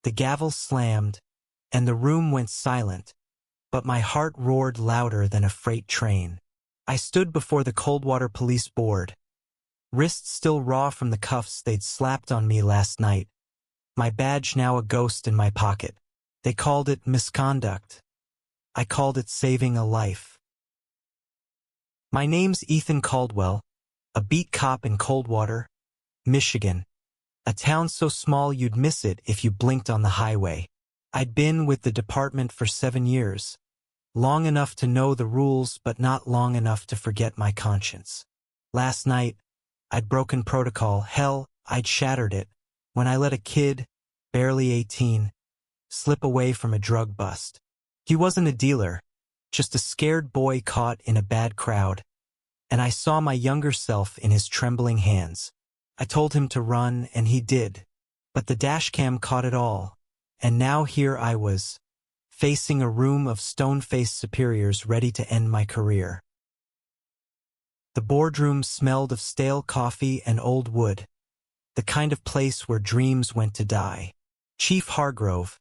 The gavel slammed, and the room went silent, but my heart roared louder than a freight train. I stood before the Coldwater Police Board, wrists still raw from the cuffs they'd slapped on me last night, my badge now a ghost in my pocket. They called it misconduct. I called it saving a life. My name's Ethan Caldwell, a beat cop in Coldwater, Michigan, a town so small you'd miss it if you blinked on the highway. I'd been with the department for 7 years, long enough to know the rules but not long enough to forget my conscience. Last night, I'd broken protocol, hell, I'd shattered it, when I let a kid, barely 18, slip away from a drug bust. He wasn't a dealer, just a scared boy caught in a bad crowd, and I saw my younger self in his trembling hands. I told him to run, and he did, but the dashcam caught it all, and now here I was, facing a room of stone-faced superiors ready to end my career. The boardroom smelled of stale coffee and old wood, the kind of place where dreams went to die. Chief Hargrove,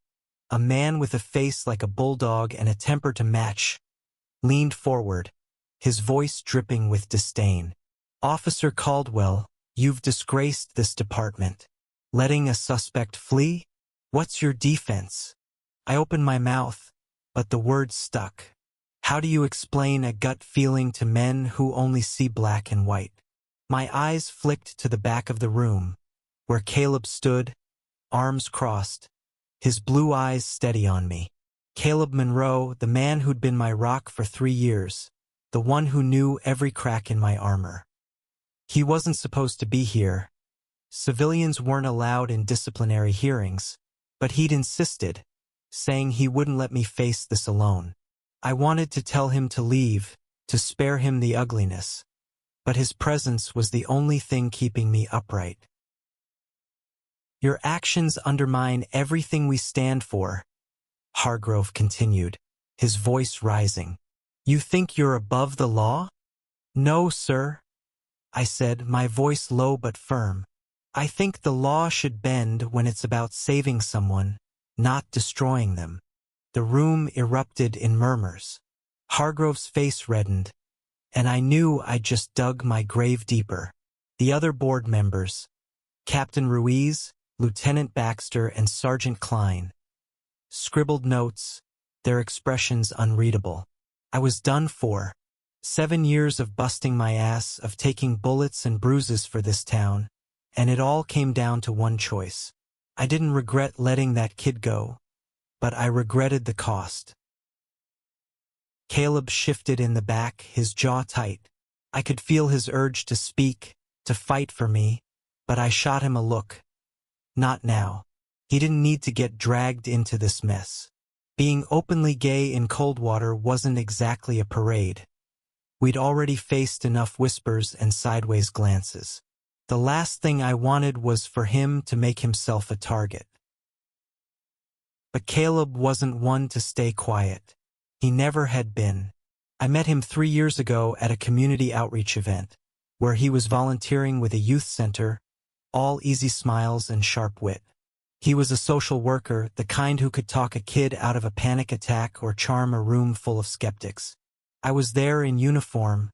a man with a face like a bulldog and a temper to match, leaned forward, his voice dripping with disdain. "Officer Caldwell, you've disgraced this department. Letting a suspect flee? What's your defense?" I opened my mouth, but the words stuck. How do you explain a gut feeling to men who only see black and white? My eyes flicked to the back of the room, where Caleb stood, arms crossed, his blue eyes steady on me. Caleb Monroe, the man who'd been my rock for 3 years, the one who knew every crack in my armor. He wasn't supposed to be here. Civilians weren't allowed in disciplinary hearings, but he'd insisted, saying he wouldn't let me face this alone. I wanted to tell him to leave, to spare him the ugliness, but his presence was the only thing keeping me upright. "Your actions undermine everything we stand for," Hargrove continued, his voice rising. "You think you're above the law?" "No, sir," I said, my voice low but firm. "I think the law should bend when it's about saving someone, not destroying them." The room erupted in murmurs. Hargrove's face reddened, and I knew I'd just dug my grave deeper. The other board members, Captain Ruiz, Lieutenant Baxter, and Sergeant Klein, scribbled notes, their expressions unreadable. I was done for. 7 years of busting my ass, of taking bullets and bruises for this town, and it all came down to one choice. I didn't regret letting that kid go, but I regretted the cost. Caleb shifted in the back, his jaw tight. I could feel his urge to speak, to fight for me, but I shot him a look. Not now. He didn't need to get dragged into this mess. Being openly gay in Coldwater wasn't exactly a parade. We'd already faced enough whispers and sideways glances. The last thing I wanted was for him to make himself a target. But Caleb wasn't one to stay quiet. He never had been. I met him 3 years ago at a community outreach event, where he was volunteering with a youth center, all easy smiles and sharp wit. He was a social worker, the kind who could talk a kid out of a panic attack or charm a room full of skeptics. I was there in uniform,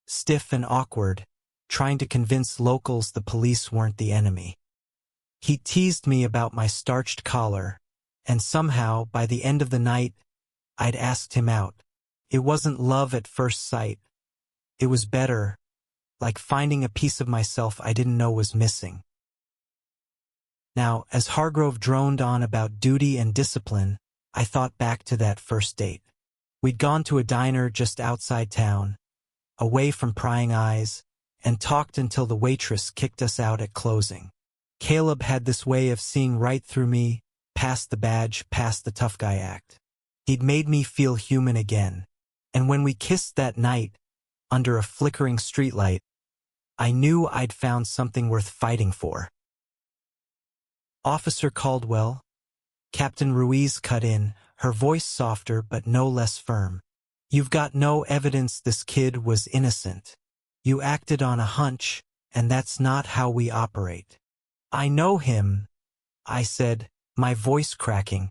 stiff and awkward, trying to convince locals the police weren't the enemy. He teased me about my starched collar, and somehow, by the end of the night, I'd asked him out. It wasn't love at first sight. It was better, like finding a piece of myself I didn't know was missing. Now, as Hargrove droned on about duty and discipline, I thought back to that first date. We'd gone to a diner just outside town, away from prying eyes, and talked until the waitress kicked us out at closing. Caleb had this way of seeing right through me, past the badge, past the tough guy act. He'd made me feel human again, and when we kissed that night, under a flickering streetlight, I knew I'd found something worth fighting for. "Officer Caldwell," Captain Ruiz cut in, her voice softer but no less firm. "You've got no evidence this kid was innocent. You acted on a hunch, and that's not how we operate." "I know him," I said, my voice cracking.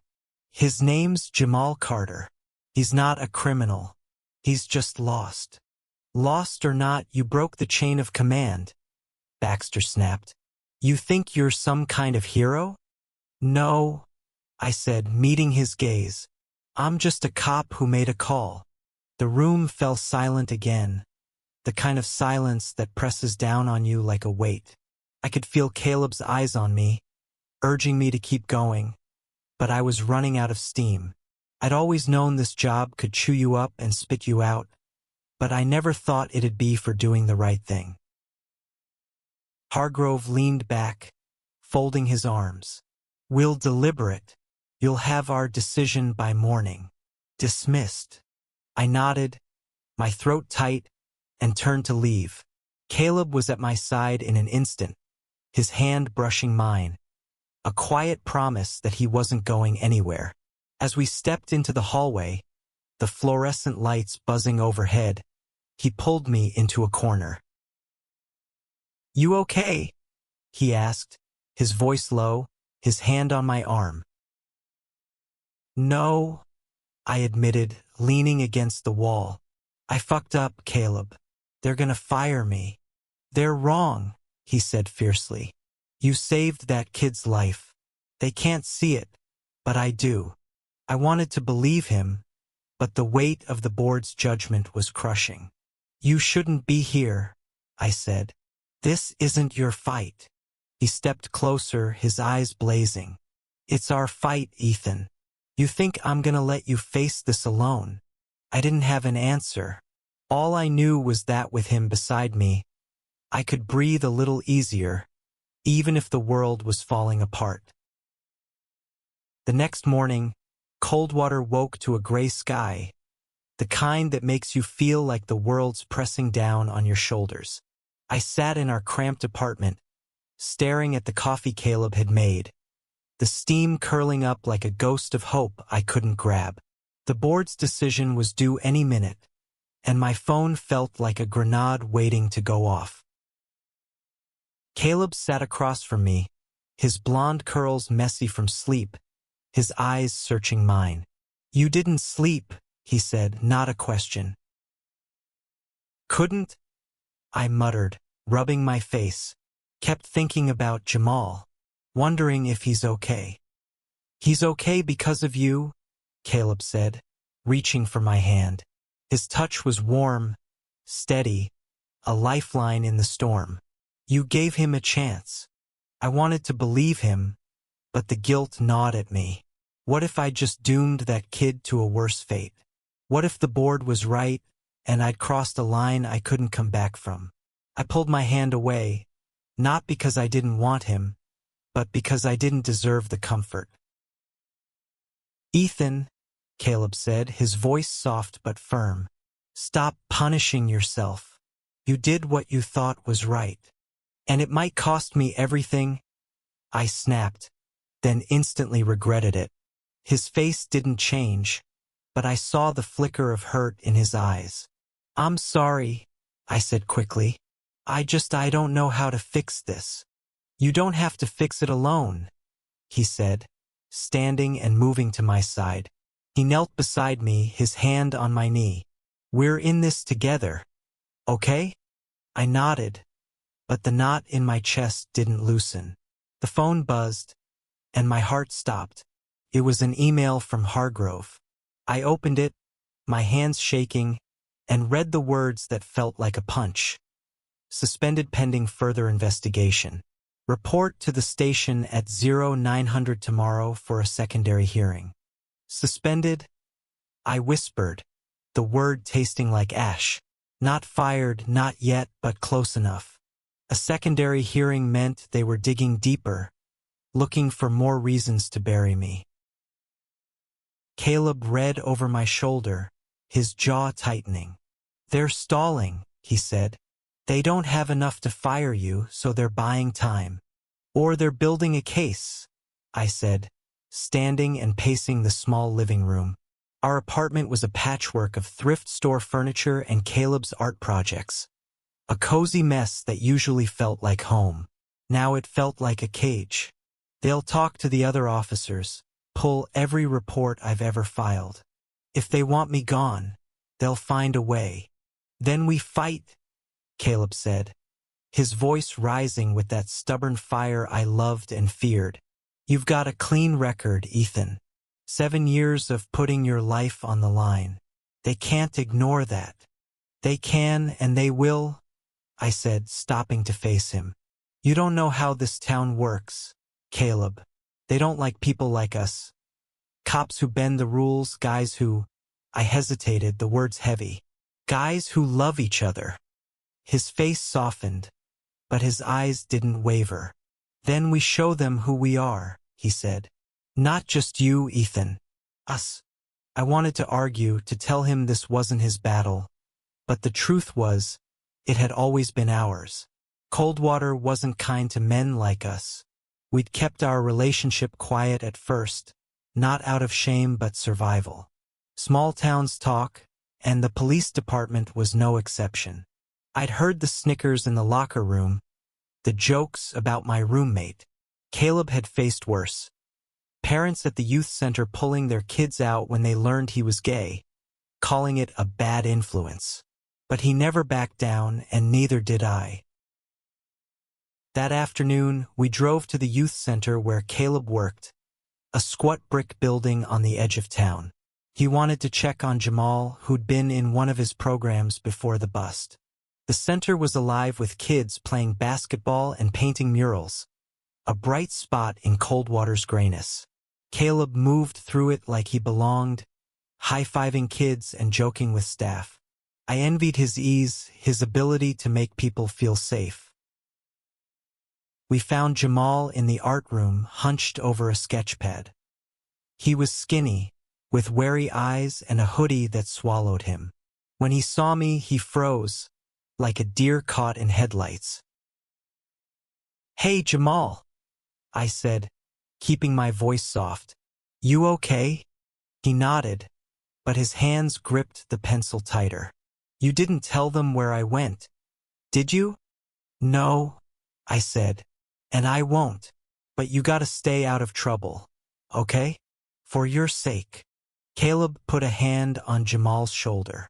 His name's Jamal Carter. He's not a criminal. He's just lost. Lost or not, you broke the chain of command, Baxter snapped. You think you're some kind of hero? No, I said, meeting his gaze. I'm just a cop who made a call. The room fell silent again, the kind of silence that presses down on you like a weight. I could feel Caleb's eyes on me, urging me to keep going, but I was running out of steam. I'd always known this job could chew you up and spit you out, but I never thought it'd be for doing the right thing. Hargrove leaned back, folding his arms. We'll deliberate. You'll have our decision by morning. Dismissed. I nodded, my throat tight, and turned to leave. Caleb was at my side in an instant, his hand brushing mine, a quiet promise that he wasn't going anywhere. As we stepped into the hallway, the fluorescent lights buzzing overhead, he pulled me into a corner. You okay? He asked, his voice low, his hand on my arm. No, I admitted, leaning against the wall. I fucked up, Caleb. They're gonna fire me. They're wrong, he said fiercely. You saved that kid's life. They can't see it, but I do. I wanted to believe him, but the weight of the board's judgment was crushing. You shouldn't be here, I said. This isn't your fight. He stepped closer, his eyes blazing. It's our fight, Ethan. You think I'm gonna let you face this alone? I didn't have an answer. All I knew was that with him beside me, I could breathe a little easier, even if the world was falling apart. The next morning, Coldwater woke to a gray sky, the kind that makes you feel like the world's pressing down on your shoulders. I sat in our cramped apartment, staring at the coffee Caleb had made, the steam curling up like a ghost of hope I couldn't grab. The board's decision was due any minute, and my phone felt like a grenade waiting to go off. Caleb sat across from me, his blonde curls messy from sleep, his eyes searching mine. You didn't sleep, he said, not a question. Couldn't? I muttered, rubbing my face, kept thinking about Jamal, wondering if he's okay. He's okay because of you, Caleb said, reaching for my hand. His touch was warm, steady, a lifeline in the storm. You gave him a chance. I wanted to believe him, but the guilt gnawed at me. What if I just doomed that kid to a worse fate? What if the board was right, and I'd crossed a line I couldn't come back from? I pulled my hand away, not because I didn't want him, but because I didn't deserve the comfort. Ethan, Caleb said, his voice soft but firm. Stop punishing yourself. You did what you thought was right. And it might cost me everything. I snapped, then instantly regretted it. His face didn't change, but I saw the flicker of hurt in his eyes. I'm sorry, I said quickly. I don't know how to fix this. You don't have to fix it alone, he said, standing and moving to my side. He knelt beside me, his hand on my knee. We're in this together, okay? I nodded, but the knot in my chest didn't loosen. The phone buzzed, and my heart stopped. It was an email from Hargrove. I opened it, my hands shaking, and read the words that felt like a punch. Suspended pending further investigation. Report to the station at 0900 tomorrow for a secondary hearing. Suspended? I whispered, the word tasting like ash. Not fired, not yet, but close enough. A secondary hearing meant they were digging deeper, looking for more reasons to bury me. Caleb read over my shoulder, his jaw tightening. They're stalling, he said. They don't have enough to fire you, so they're buying time. Or they're building a case, I said, standing and pacing the small living room. Our apartment was a patchwork of thrift store furniture and Caleb's art projects. A cozy mess that usually felt like home. Now it felt like a cage. They'll talk to the other officers, pull every report I've ever filed. If they want me gone, they'll find a way. Then we fight, Caleb said, his voice rising with that stubborn fire I loved and feared. You've got a clean record, Ethan. 7 years of putting your life on the line. They can't ignore that. They can and they will, I said, stopping to face him. You don't know how this town works, Caleb. They don't like people like us. Cops who bend the rules, guys who... I hesitated, the words heavy. Guys who love each other. His face softened, but his eyes didn't waver. Then we show them who we are, he said. Not just you, Ethan. Us. I wanted to argue, to tell him this wasn't his battle. But the truth was, it had always been ours. Coldwater wasn't kind to men like us. We'd kept our relationship quiet at first, not out of shame but survival. Small towns talk, and the police department was no exception. I'd heard the snickers in the locker room, the jokes about my roommate. Caleb had faced worse. Parents at the youth center pulling their kids out when they learned he was gay, calling it a bad influence. But he never backed down, and neither did I. That afternoon, we drove to the youth center where Caleb worked, a squat brick building on the edge of town. He wanted to check on Jamal, who'd been in one of his programs before the bust. The center was alive with kids playing basketball and painting murals, a bright spot in Coldwater's grayness. Caleb moved through it like he belonged, high-fiving kids and joking with staff. I envied his ease, his ability to make people feel safe. We found Jamal in the art room, hunched over a sketchpad. He was skinny, with wary eyes and a hoodie that swallowed him. When he saw me, he froze, like a deer caught in headlights. "Hey, Jamal," I said, keeping my voice soft. "You okay?" He nodded, but his hands gripped the pencil tighter. "You didn't tell them where I went, did you?" "No," I said, "and I won't. But you gotta stay out of trouble, okay? For your sake." Caleb put a hand on Jamal's shoulder.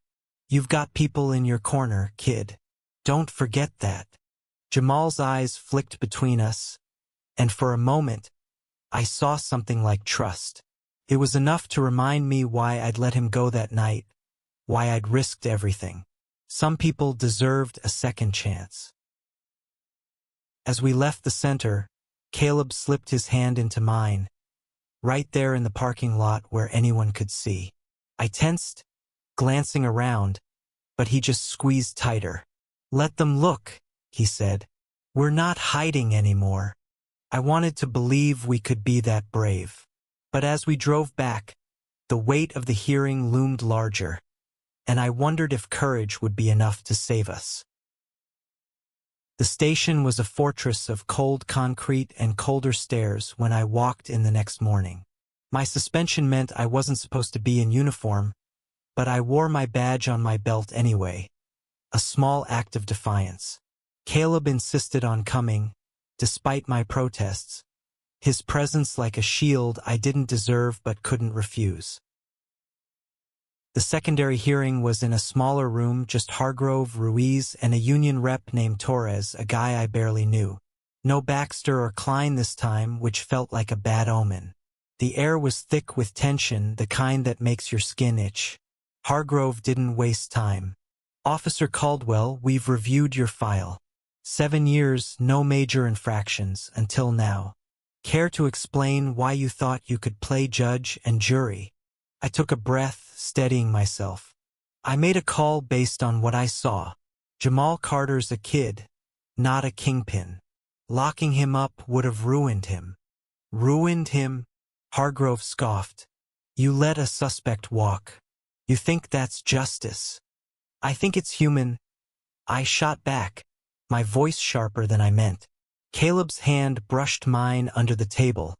"You've got people in your corner, kid. Don't forget that." Jamal's eyes flicked between us, and for a moment, I saw something like trust. It was enough to remind me why I'd let him go that night, why I'd risked everything. Some people deserved a second chance. As we left the center, Caleb slipped his hand into mine, right there in the parking lot where anyone could see. I tensed, glancing around, but he just squeezed tighter. "Let them look," he said. "We're not hiding anymore." I wanted to believe we could be that brave. But as we drove back, the weight of the hearing loomed larger, and I wondered if courage would be enough to save us. The station was a fortress of cold concrete and colder stairs when I walked in the next morning. My suspension meant I wasn't supposed to be in uniform, but I wore my badge on my belt anyway, a small act of defiance. Caleb insisted on coming, despite my protests, his presence like a shield I didn't deserve but couldn't refuse. The secondary hearing was in a smaller room, just Hargrove, Ruiz, and a union rep named Torres, a guy I barely knew. No Baxter or Klein this time, which felt like a bad omen. The air was thick with tension, the kind that makes your skin itch. Hargrove didn't waste time. "Officer Caldwell, we've reviewed your file. 7 years, no major infractions, until now. Care to explain why you thought you could play judge and jury?" I took a breath, steadying myself. "I made a call based on what I saw. Jamal Carter's a kid, not a kingpin. Locking him up would have ruined him." "Ruined him?" Hargrove scoffed. "You let a suspect walk. You think that's justice?" "I think it's human," I shot back, my voice sharper than I meant. Caleb's hand brushed mine under the table,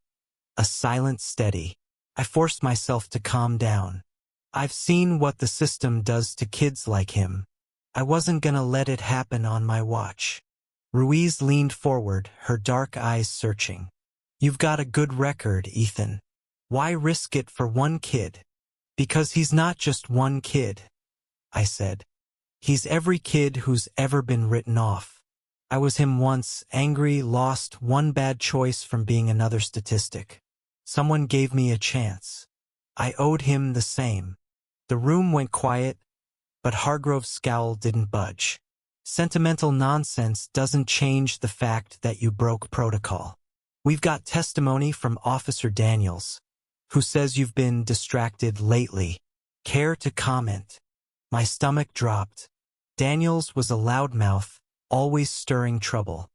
a silent steady. I forced myself to calm down. "I've seen what the system does to kids like him. I wasn't gonna let it happen on my watch." Ruiz leaned forward, her dark eyes searching. You've got a good record, Ethan. Why risk it for one kid? Because he's not just one kid, I said. He's every kid who's ever been written off. I was him once, angry, lost, one bad choice from being another statistic. Someone gave me a chance. I owed him the same. The room went quiet, but Hargrove's scowl didn't budge. Sentimental nonsense doesn't change the fact that you broke protocol. We've got testimony from Officer Daniels, who says you've been distracted lately. Care to comment? My stomach dropped. Daniels was a loudmouth, always stirring trouble.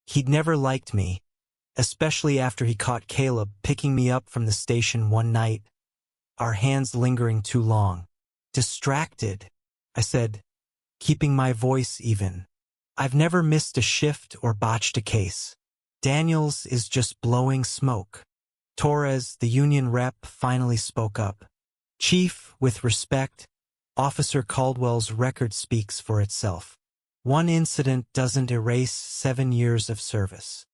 He'd never liked me, especially after he caught Caleb picking me up from the station one night, our hands lingering too long. Distracted, I said, keeping my voice even. I've never missed a shift or botched a case. Daniels is just blowing smoke. Torres, the union rep, finally spoke up. Chief, with respect, Officer Caldwell's record speaks for itself. One incident doesn't erase 7 years of service.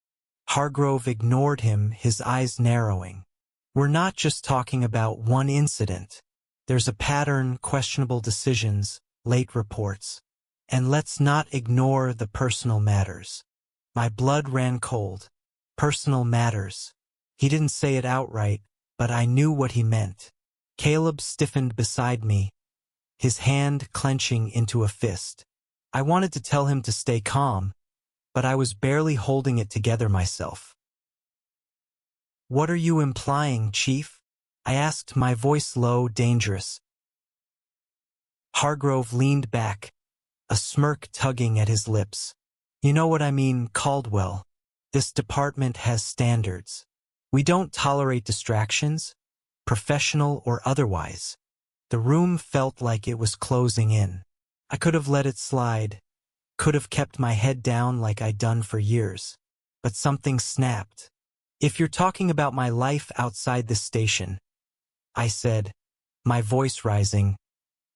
Hargrove ignored him, his eyes narrowing. We're not just talking about one incident. There's a pattern, questionable decisions, late reports. And let's not ignore the personal matters. My blood ran cold. Personal matters. He didn't say it outright, but I knew what he meant. Caleb stiffened beside me, his hand clenching into a fist. I wanted to tell him to stay calm, but I was barely holding it together myself. What are you implying, Chief? I asked, my voice low, dangerous. Hargrove leaned back, a smirk tugging at his lips. You know what I mean, Caldwell. This department has standards. We don't tolerate distractions, professional or otherwise. The room felt like it was closing in. I could have let it slide, could have kept my head down like I'd done for years. But something snapped. If you're talking about my life outside this station, I said, my voice rising,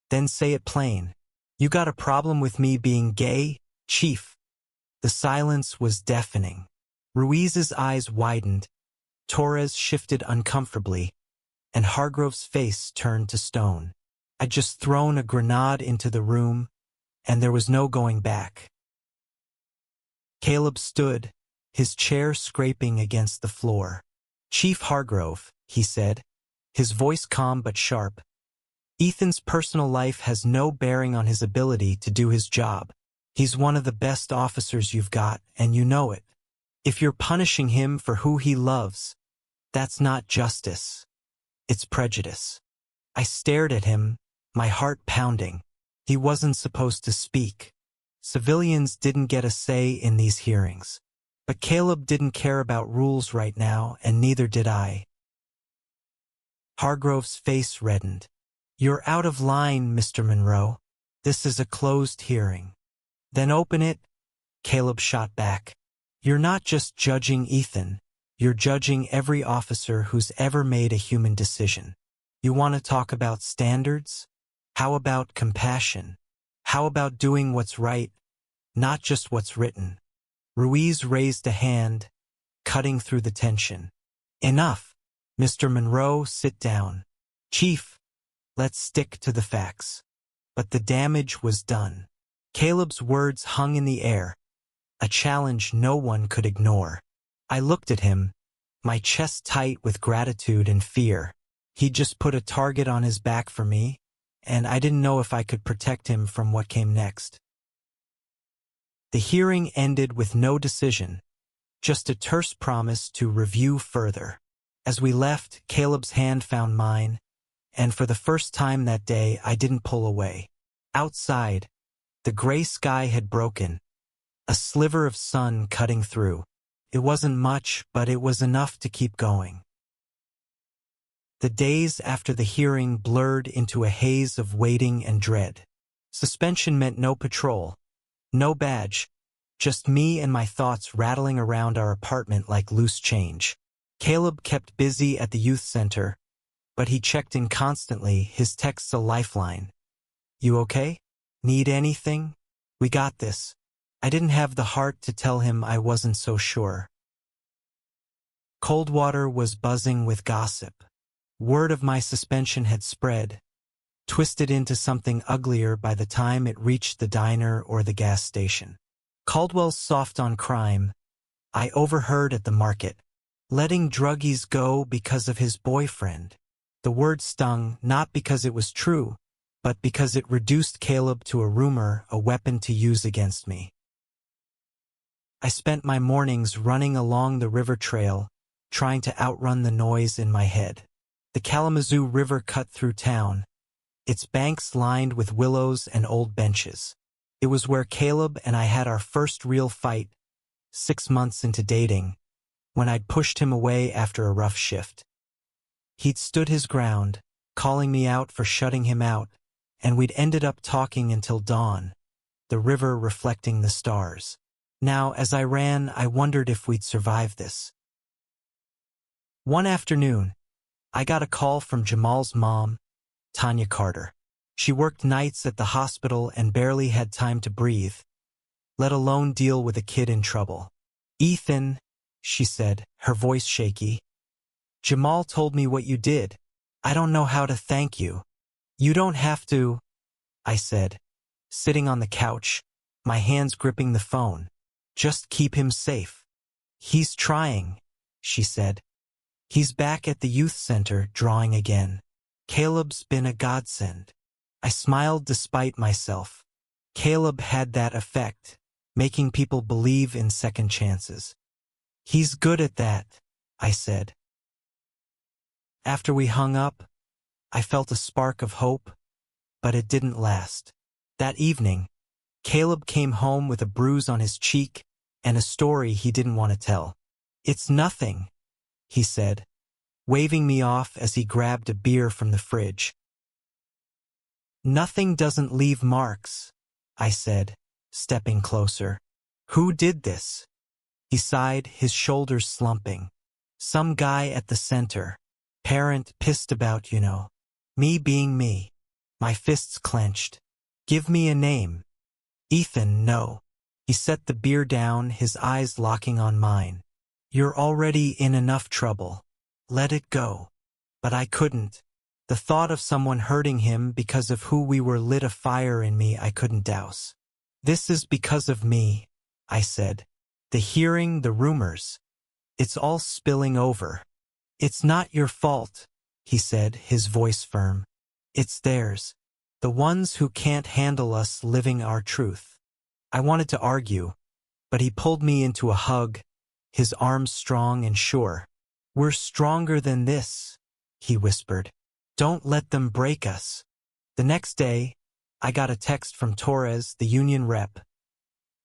then say it plain. You got a problem with me being gay, Chief? The silence was deafening. Ruiz's eyes widened, Torres shifted uncomfortably, and Hargrove's face turned to stone. I'd just thrown a grenade into the room, and there was no going back. Caleb stood, his chair scraping against the floor. Chief Hargrove, he said, his voice calm but sharp. Ethan's personal life has no bearing on his ability to do his job. He's one of the best officers you've got, and you know it. If you're punishing him for who he loves, that's not justice. It's prejudice. I stared at him, my heart pounding. He wasn't supposed to speak. Civilians didn't get a say in these hearings. But Caleb didn't care about rules right now, and neither did I. Hargrove's face reddened. You're out of line, Mr. Monroe. This is a closed hearing. Then open it, Caleb shot back. You're not just judging Ethan. You're judging every officer who's ever made a human decision. You want to talk about standards? How about compassion? How about doing what's right, not just what's written? Ruiz raised a hand, cutting through the tension. Enough. Mr. Monroe, sit down. Chief, let's stick to the facts. But the damage was done. Caleb's words hung in the air, a challenge no one could ignore. I looked at him, my chest tight with gratitude and fear. He'd just put a target on his back for me, and I didn't know if I could protect him from what came next. The hearing ended with no decision, just a terse promise to review further. As we left, Caleb's hand found mine, and for the first time that day, I didn't pull away. Outside, the gray sky had broken, a sliver of sun cutting through. It wasn't much, but it was enough to keep going. The days after the hearing blurred into a haze of waiting and dread. Suspension meant no patrol, no badge, just me and my thoughts rattling around our apartment like loose change. Caleb kept busy at the youth center, but he checked in constantly, his texts a lifeline. You okay? Need anything? We got this. I didn't have the heart to tell him I wasn't so sure. Coldwater was buzzing with gossip. Word of my suspension had spread, twisted into something uglier by the time it reached the diner or the gas station. Caldwell's soft on crime, I overheard at the market. Letting druggies go because of his boyfriend. The word stung not because it was true, but because it reduced Caleb to a rumor, a weapon to use against me. I spent my mornings running along the river trail, trying to outrun the noise in my head. The Kalamazoo River cut through town, its banks lined with willows and old benches. It was where Caleb and I had our first real fight, 6 months into dating, when I'd pushed him away after a rough shift. He'd stood his ground, calling me out for shutting him out, and we'd ended up talking until dawn, the river reflecting the stars. Now, as I ran, I wondered if we'd survive this. One afternoon, I got a call from Jamal's mom, Tanya Carter. She worked nights at the hospital and barely had time to breathe, let alone deal with a kid in trouble. "Ethan," she said, her voice shaky, "Jamal told me what you did. I don't know how to thank you." "You don't have to," I said, sitting on the couch, my hands gripping the phone. "Just keep him safe." "He's trying," she said. "He's back at the youth center drawing again. Caleb's been a godsend." I smiled despite myself. Caleb had that effect, making people believe in second chances. "He's good at that," I said. After we hung up, I felt a spark of hope, but it didn't last. That evening, Caleb came home with a bruise on his cheek and a story he didn't want to tell. "It's nothing," he said, waving me off as he grabbed a beer from the fridge. "Nothing doesn't leave marks," I said, stepping closer. "Who did this?" He sighed, his shoulders slumping. "Some guy at the center. Parent pissed about, you know. Me being me." My fists clenched. "Give me a name." "Ethan, no." He set the beer down, his eyes locking on mine. "You're already in enough trouble. Let it go." But I couldn't. The thought of someone hurting him because of who we were lit a fire in me I couldn't douse. "This is because of me," I said. "The hearing, the rumors. It's all spilling over." "It's not your fault," he said, his voice firm. "It's theirs. The ones who can't handle us living our truth." I wanted to argue, but he pulled me into a hug, his arms strong and sure. "We're stronger than this," he whispered. "Don't let them break us." The next day, I got a text from Torres, the union rep.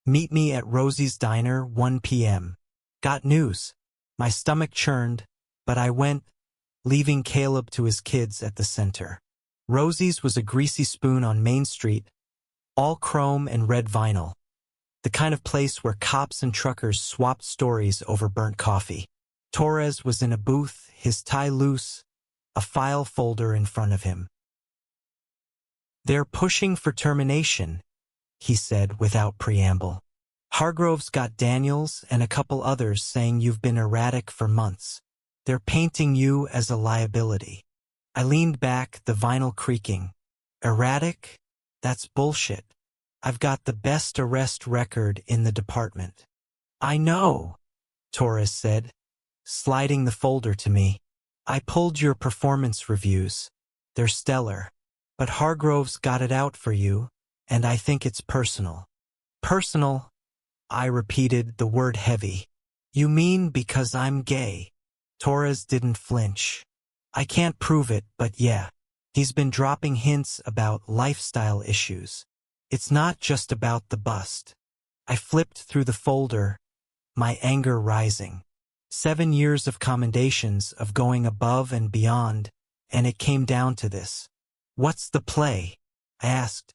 "Meet me at Rosie's Diner, 1 p.m. Got news. My stomach churned, but I went, leaving Caleb to his kids at the center. Rosie's was a greasy spoon on Main Street, all chrome and red vinyl. The kind of place where cops and truckers swapped stories over burnt coffee. Torres was in a booth, his tie loose, a file folder in front of him. "They're pushing for termination," he said without preamble. "Hargrove's got Daniels and a couple others saying you've been erratic for months. They're painting you as a liability." I leaned back, the vinyl creaking. "Erratic? That's bullshit. I've got the best arrest record in the department." "I know," Torres said, sliding the folder to me. "I pulled your performance reviews. They're stellar. But Hargrove's got it out for you, and I think it's personal." "Personal?" I repeated, the word heavy. "You mean because I'm gay?" Torres didn't flinch. "I can't prove it, but yeah. He's been dropping hints about lifestyle issues. It's not just about the bust." I flipped through the folder, my anger rising. 7 years of commendations, of going above and beyond, and it came down to this. "What's the play?" I asked.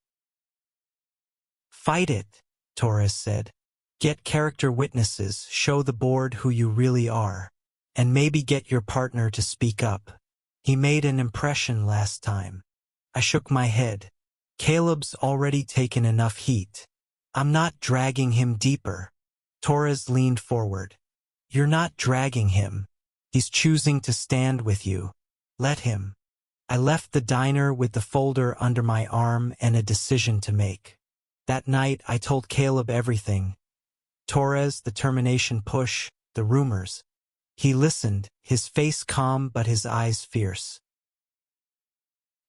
"Fight it," Torres said. "Get character witnesses, show the board who you really are, and maybe get your partner to speak up. He made an impression last time." I shook my head. "Caleb's already taken enough heat. I'm not dragging him deeper." Torres leaned forward. "You're not dragging him. He's choosing to stand with you. Let him. I left the diner with the folder under my arm and a decision to make. That night, I told Caleb everything. Torres, the termination push, the rumors. He listened, his face calm but his eyes fierce.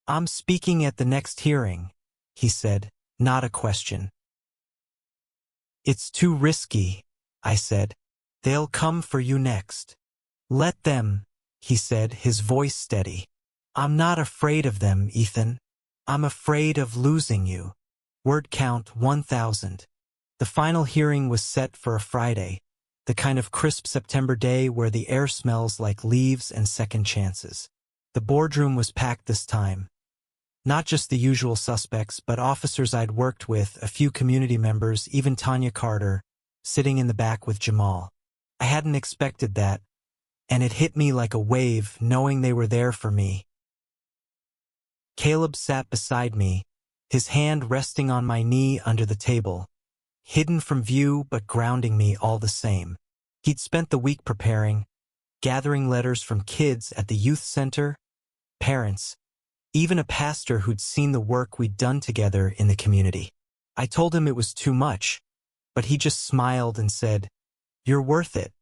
"I'm speaking at the next hearing," he said, not a question. "It's too risky," I said. "They'll come for you next." "Let them," he said, his voice steady. "I'm not afraid of them, Ethan. I'm afraid of losing you." Word count 1,000. The final hearing was set for a Friday, the kind of crisp September day where the air smells like leaves and second chances. The boardroom was packed this time. Not just the usual suspects, but officers I'd worked with, a few community members, even Tanya Carter, sitting in the back with Jamal. I hadn't expected that, and it hit me like a wave, knowing they were there for me. Caleb sat beside me, his hand resting on my knee under the table, hidden from view but grounding me all the same. He'd spent the week preparing, gathering letters from kids at the youth center, parents, even a pastor who'd seen the work we'd done together in the community. I told him it was too much, but he just smiled and said, "You're worth it."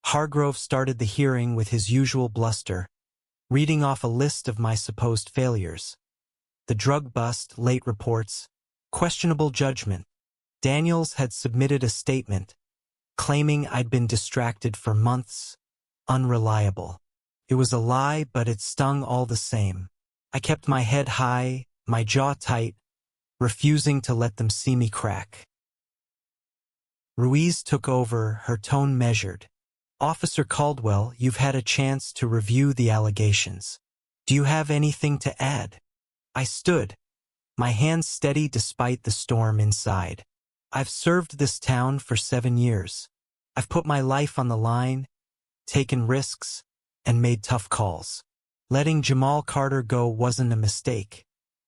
Hargrove started the hearing with his usual bluster, reading off a list of my supposed failures. The drug bust, late reports, questionable judgment. Daniels had submitted a statement, claiming I'd been distracted for months, unreliable. It was a lie, but it stung all the same. I kept my head high, my jaw tight, refusing to let them see me crack. Ruiz took over, her tone measured. "Officer Caldwell, you've had a chance to review the allegations. Do you have anything to add?" I stood, my hands steady despite the storm inside. "I've served this town for 7 years. I've put my life on the line, taken risks, and made tough calls. Letting Jamal Carter go wasn't a mistake.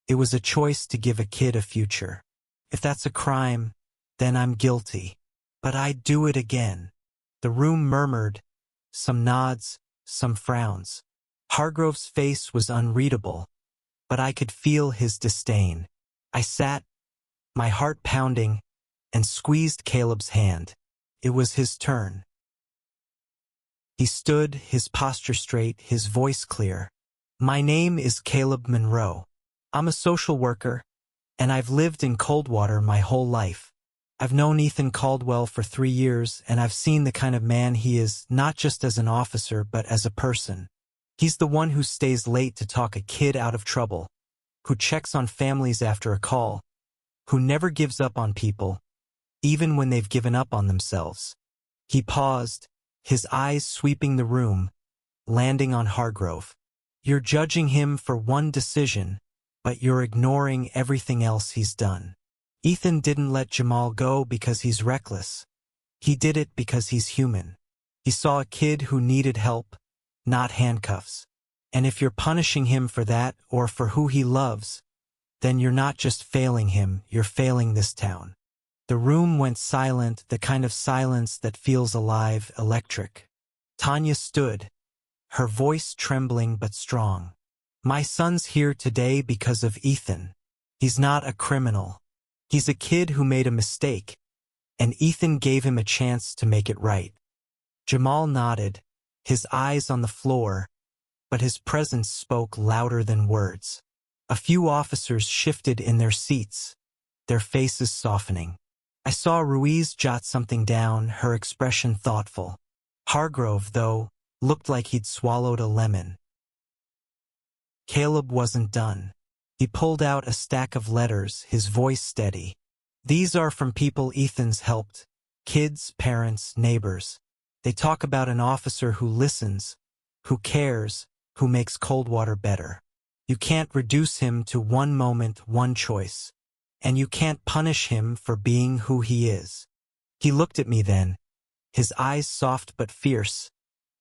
It was a choice to give a kid a future. If that's a crime, then I'm guilty. But I'd do it again." The room murmured, some nods, some frowns. Hargrove's face was unreadable, but I could feel his disdain. I sat, my heart pounding, and squeezed Caleb's hand. It was his turn. He stood, his posture straight, his voice clear. "My name is Caleb Monroe. I'm a social worker, and I've lived in Coldwater my whole life. I've known Ethan Caldwell for 3 years, and I've seen the kind of man he is, not just as an officer, but as a person. He's the one who stays late to talk a kid out of trouble, who checks on families after a call, who never gives up on people, even when they've given up on themselves." He paused, his eyes sweeping the room, landing on Hargrove. "You're judging him for one decision, but you're ignoring everything else he's done. Ethan didn't let Jamal go because he's reckless. He did it because he's human. He saw a kid who needed help, not handcuffs. And if you're punishing him for that or for who he loves, then you're not just failing him, you're failing this town." The room went silent, the kind of silence that feels alive, electric. Tanya stood, her voice trembling but strong. "My son's here today because of Ethan. He's not a criminal. He's a kid who made a mistake, and Ethan gave him a chance to make it right." Jamal nodded, his eyes on the floor, but his presence spoke louder than words. A few officers shifted in their seats, their faces softening. I saw Ruiz jot something down, her expression thoughtful. Hargrove, though, looked like he'd swallowed a lemon. Caleb wasn't done. He pulled out a stack of letters, his voice steady. "These are from people Ethan's helped. Kids, parents, neighbors. They talk about an officer who listens, who cares, who makes Coldwater better. You can't reduce him to one moment, one choice. And you can't punish him for being who he is." He looked at me then, his eyes soft but fierce,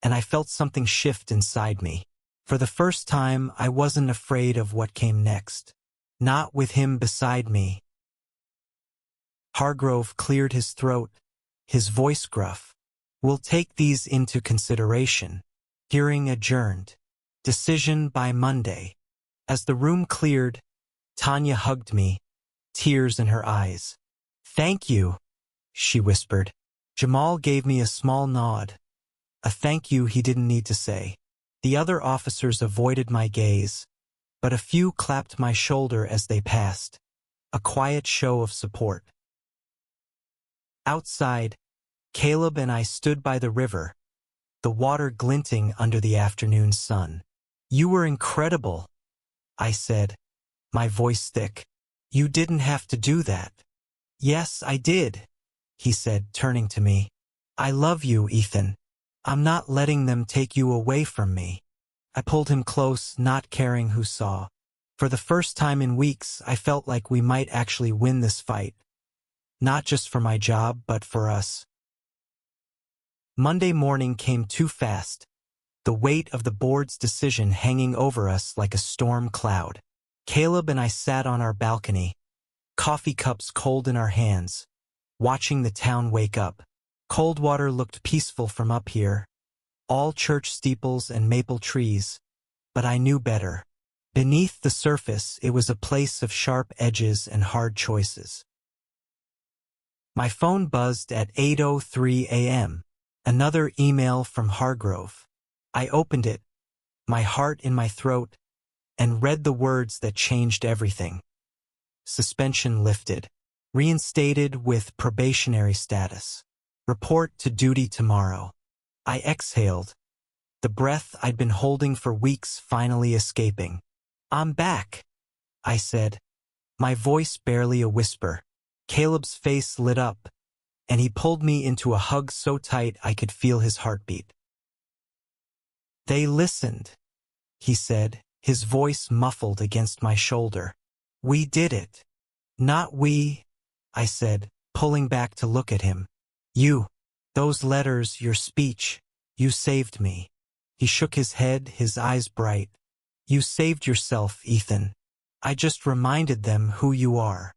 and I felt something shift inside me. For the first time, I wasn't afraid of what came next. Not with him beside me. Hargrove cleared his throat, his voice gruff. "We'll take these into consideration. Hearing adjourned. Decision by Monday. As the room cleared, Tanya hugged me, tears in her eyes. "Thank you," she whispered. Jamal gave me a small nod, a thank you he didn't need to say. The other officers avoided my gaze, but a few clapped my shoulder as they passed, a quiet show of support. Outside, Caleb and I stood by the river, the water glinting under the afternoon sun. "You were incredible," I said, my voice thick. "You didn't have to do that." "Yes, I did," he said, turning to me. "I love you, Ethan. I'm not letting them take you away from me." I pulled him close, not caring who saw. For the first time in weeks, I felt like we might actually win this fight. Not just for my job, but for us. Monday morning came too fast, the weight of the board's decision hanging over us like a storm cloud. Caleb and I sat on our balcony, coffee cups cold in our hands, watching the town wake up. Coldwater looked peaceful from up here, all church steeples and maple trees, but I knew better. Beneath the surface, it was a place of sharp edges and hard choices. My phone buzzed at 8:03 a.m., another email from Hargrove. I opened it, my heart in my throat, and read the words that changed everything. Suspension lifted. Reinstated with probationary status. Report to duty tomorrow. I exhaled, the breath I'd been holding for weeks finally escaping. "I'm back," I said, my voice barely a whisper. Caleb's face lit up, and he pulled me into a hug so tight I could feel his heartbeat. "They listened," he said, his voice muffled against my shoulder. "We did it." "Not we," I said, pulling back to look at him. "You. Those letters, your speech. You saved me." He shook his head, his eyes bright. "You saved yourself, Ethan. I just reminded them who you are."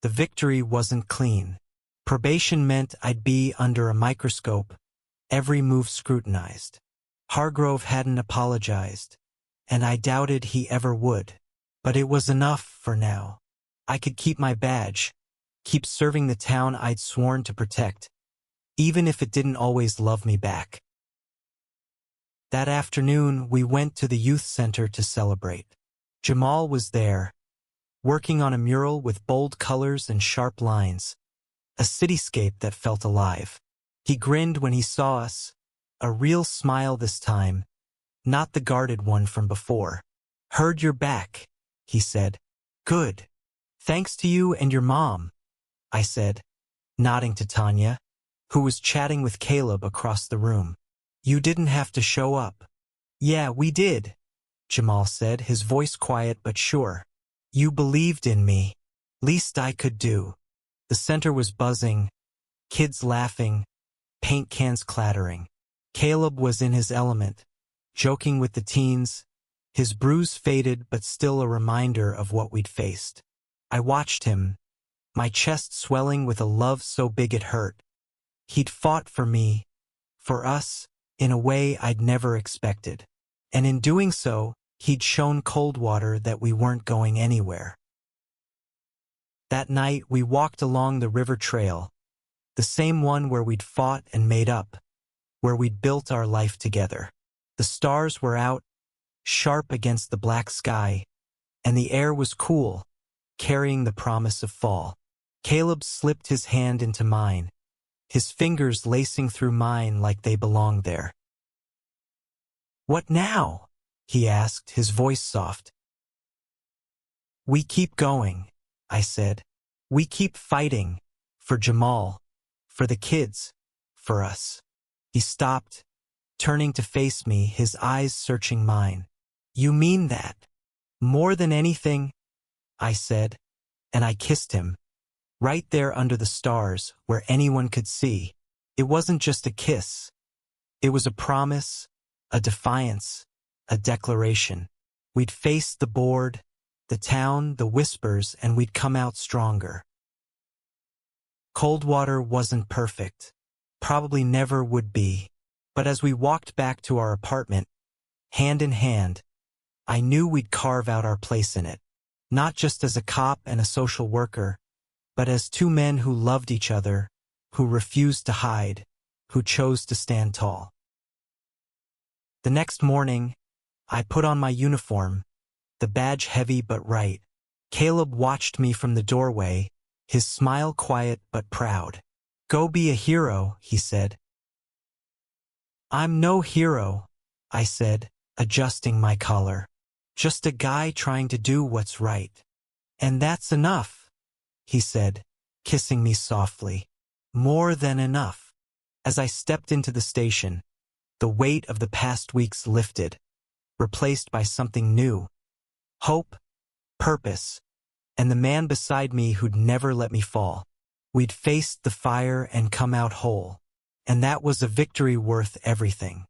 The victory wasn't clean. Probation meant I'd be under a microscope, every move scrutinized. Hargrove hadn't apologized, and I doubted he ever would. But it was enough for now. I could keep my badge, keep serving the town I'd sworn to protect, even if it didn't always love me back. That afternoon, we went to the youth center to celebrate. Jamal was there, working on a mural with bold colors and sharp lines, a cityscape that felt alive. He grinned when he saw us, a real smile this time, not the guarded one from before. "Heard you're back," he said. "Good. Thanks to you and your mom," I said, nodding to Tanya, who was chatting with Caleb across the room. "You didn't have to show up." "Yeah, we did," Jamal said, his voice quiet but sure. "You believed in me. Least I could do." The center was buzzing, kids laughing, paint cans clattering. Caleb was in his element, joking with the teens, his bruise faded but still a reminder of what we'd faced. I watched him, my chest swelling with a love so big it hurt. He'd fought for me, for us, in a way I'd never expected. And in doing so, he'd shown Coldwater that we weren't going anywhere. That night, we walked along the river trail, the same one where we'd fought and made up, where we'd built our life together. The stars were out, sharp against the black sky, and the air was cool, carrying the promise of fall. Caleb slipped his hand into mine, his fingers lacing through mine like they belonged there. "What now?" he asked, his voice soft. "We keep going," I said. "We keep fighting, for Jamal, for the kids, for us." He stopped, turning to face me, his eyes searching mine. "You mean that?" "More than anything," I said, and I kissed him, right there under the stars, where anyone could see. It wasn't just a kiss. It was a promise, a defiance, a declaration. We'd face the board, the town, the whispers, and we'd come out stronger. Coldwater wasn't perfect, probably never would be, But as we walked back to our apartment, hand in hand, I knew we'd carve out our place in it, not just as a cop and a social worker, but as two men who loved each other, who refused to hide, who chose to stand tall. The next morning, I put on my uniform, the badge heavy but right. Caleb watched me from the doorway, his smile quiet but proud. "Go be a hero," he said. "I'm no hero," I said, adjusting my collar. "Just a guy trying to do what's right." "And that's enough," he said, kissing me softly. "More than enough." As I stepped into the station, the weight of the past weeks lifted, replaced by something new. Hope, purpose, and the man beside me who'd never let me fall. We'd faced the fire and come out whole, and that was a victory worth everything.